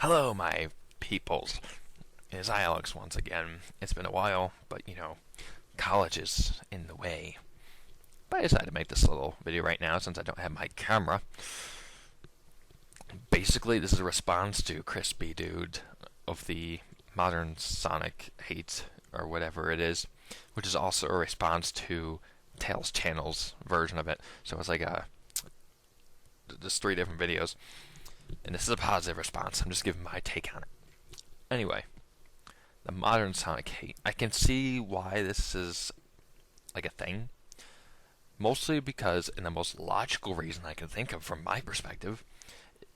Hello, my peoples. It is I, Alex, once again. It's been a while, but college is in the way. But I decided to make this little video right now since I don't have my camera. Basically, this is a response to Chris BDude of the modern Sonic hate, or whatever it is, which is also a response to Tails Channel's version of it. So it's like just three different videos. And this is a positive response. I'm just giving my take on it. Anyway, the modern Sonic hate. I can see why this is like a thing. Mostly because, and the most logical reason I can think of from my perspective,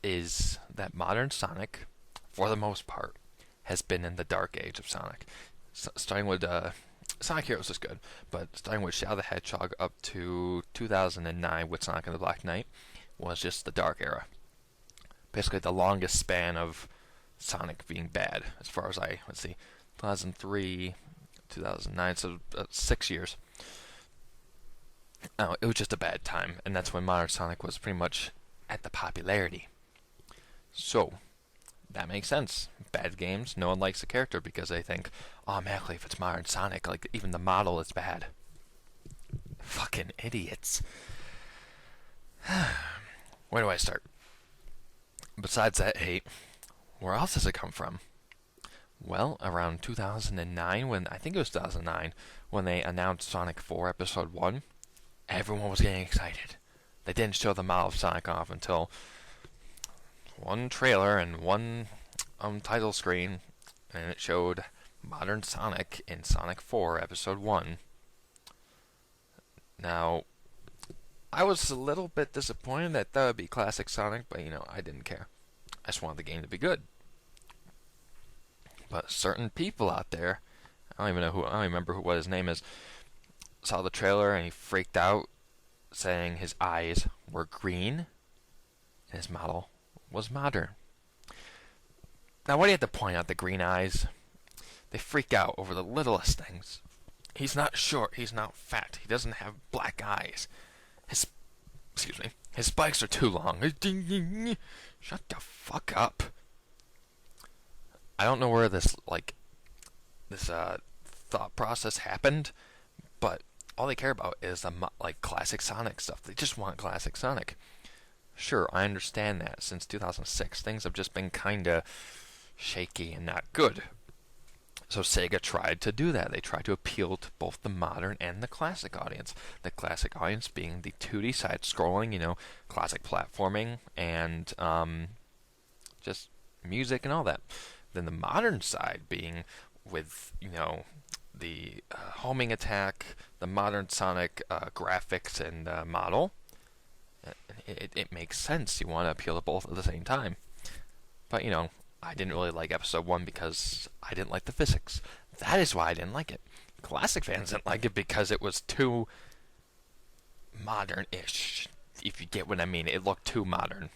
is that modern Sonic, for the most part, has been in the dark age of Sonic. Starting with Sonic Heroes is good, but starting with Shadow the Hedgehog up to 2009 with Sonic and the Black Knight was just the dark era. Basically the longest span of Sonic being bad, as far as 2003, 2009, so 6 years. It was just a bad time, and that's when modern Sonic was pretty much at the popularity. So, that makes sense. Bad games, no one likes the character because they think, automatically, if it's modern Sonic, like, even the model is bad. Fucking idiots. Where do I start? Besides that hate, where else does it come from? Well, around 2009, I think it was 2009, when they announced Sonic 4 Episode 1, everyone was getting excited. They didn't show the model of Sonic off until one trailer and one title screen, and it showed modern Sonic in Sonic 4 Episode 1. Now, I was a little bit disappointed that would be classic Sonic, but I didn't care. I just wanted the game to be good. But certain people out there, I don't remember what his name is, saw the trailer and he freaked out, saying his eyes were green and his model was modern. Now, why do you have to point out the green eyes? They freak out over the littlest things. He's not short, he's not fat, he doesn't have black eyes. His spikes are too long. Shut the fuck up. I don't know where this thought process happened, but all they care about is the classic Sonic stuff. They just want classic Sonic. Sure, I understand that. Since 2006, things have just been kinda shaky and not good. So Sega tried to do that. They tried to appeal to both the modern and the classic audience. The classic audience being the 2D side-scrolling, classic platforming, and just music and all that. Then the modern side being with, the homing attack, the modern Sonic graphics and model. It makes sense. You want to appeal to both at the same time. But, I didn't really like Episode 1 because I didn't like the physics. That is why I didn't like it. Classic fans didn't like it because it was too modern-ish, if you get what I mean. It looked too modern.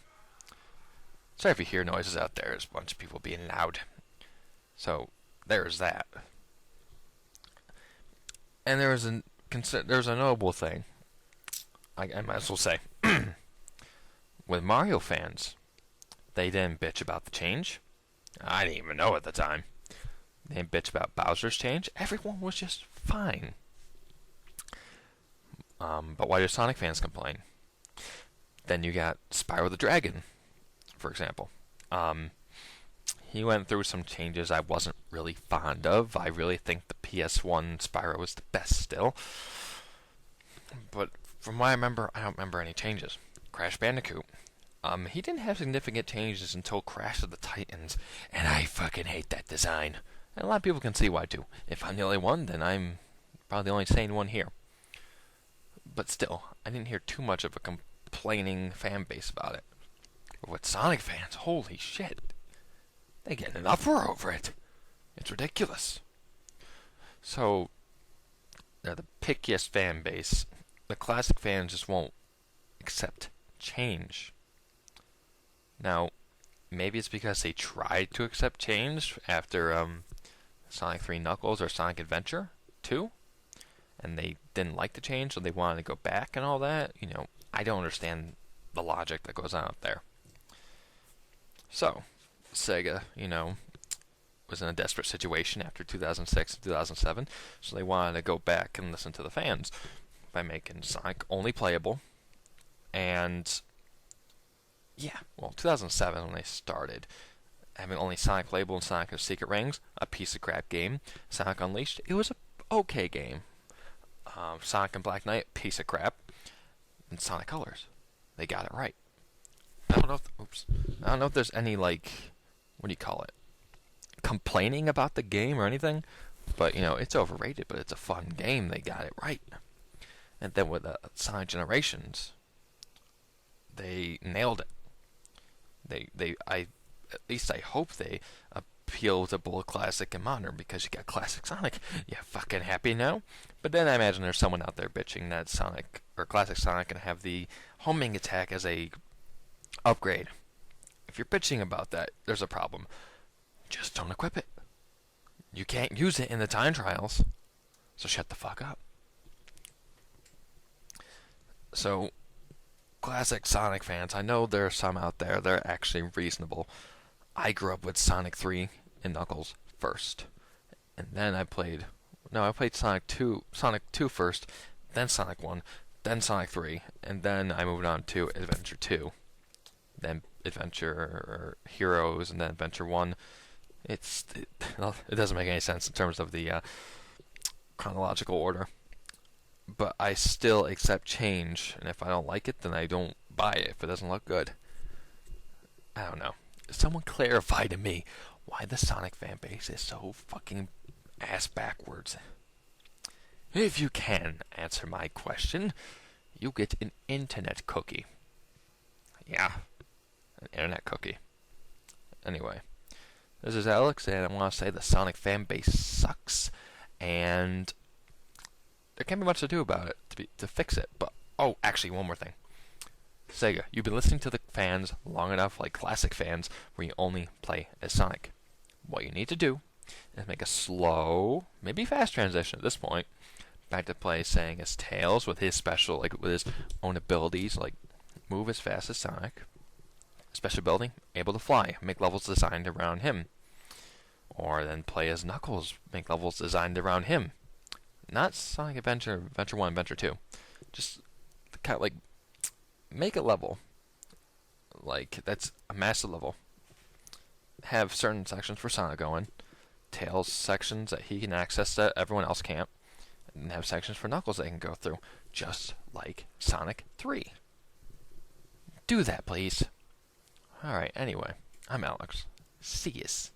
Sorry if you hear noises out there. There's a bunch of people being loud. So, there's that. And there's a notable thing, I might as well say. With Mario fans, they didn't bitch about the change. I didn't even know at the time. They didn't bitch about Bowser's change. Everyone was just fine. But why do Sonic fans complain? Then you got Spyro the Dragon, for example. He went through some changes I wasn't really fond of. I really think the PS1 Spyro is the best still. But from what I remember, I don't remember any changes. Crash Bandicoot. He didn't have significant changes until Crash of the Titans, and I fucking hate that design. And a lot of people can see why too. If I'm the only one, then I'm probably the only sane one here. But still, I didn't hear too much of a complaining fan base about it. But with Sonic fans, holy shit. They get an uproar over it. It's ridiculous. So, they're the pickiest fan base. The classic fans just won't accept change. Now, maybe it's because they tried to accept change after Sonic 3 Knuckles or Sonic Adventure 2, and they didn't like the change, so they wanted to go back and all that. I don't understand the logic that goes on out there. So, Sega, was in a desperate situation after 2006 and 2007, so they wanted to go back and listen to the fans by making Sonic only playable. And yeah, well, 2007 when they started having only Sonic playable and Sonic and Secret Rings, a piece of crap game. Sonic Unleashed, it was a okay game. Sonic and Black Knight, piece of crap. And Sonic Colors, they got it right. I don't know I don't know if there's any, like, what do you call it, complaining about the game or anything, but it's overrated, but it's a fun game. They got it right. And then with Sonic Generations, they nailed it. At least I hope they appeal to both classic and modern, because you got classic Sonic. You fucking happy now? But then I imagine there's someone out there bitching that Sonic or classic Sonic can have the homing attack as a upgrade. If you're bitching about that, there's a problem. Just don't equip it. You can't use it in the time trials, so shut the fuck up. So, classic Sonic fans, I know there are some out there that are actually reasonable. I grew up with Sonic 3 and Knuckles first. And then I played Sonic 2 first, then Sonic 1, then Sonic 3, and then I moved on to Adventure 2. Then Adventure Heroes, and then Adventure 1. It doesn't make any sense in terms of the chronological order. But I still accept change, and if I don't like it, then I don't buy it if it doesn't look good. I don't know. Someone clarify to me why the Sonic fan base is so fucking ass backwards. If you can answer my question, you get an internet cookie. Yeah, an internet cookie. Anyway, this is Alex, and I want to say the Sonic fan base sucks, and there can't be much to do about it to fix it. But actually, one more thing. Sega, you've been listening to the fans long enough, like classic fans, where you only play as Sonic. What you need to do is make a slow, maybe fast transition at this point, back to play saying as Tails with his special, like with his own abilities, like move as fast as Sonic. Special ability, able to fly, make levels designed around him. Or then play as Knuckles, make levels designed around him. Not Sonic Adventure, Adventure 1, Adventure 2. Just kind of like make a level like that's a massive level. Have certain sections for Sonic going, Tails sections that he can access that everyone else can't, and have sections for Knuckles that he can go through, just like Sonic 3. Do that, please. Alright, anyway, I'm Alex. See yous.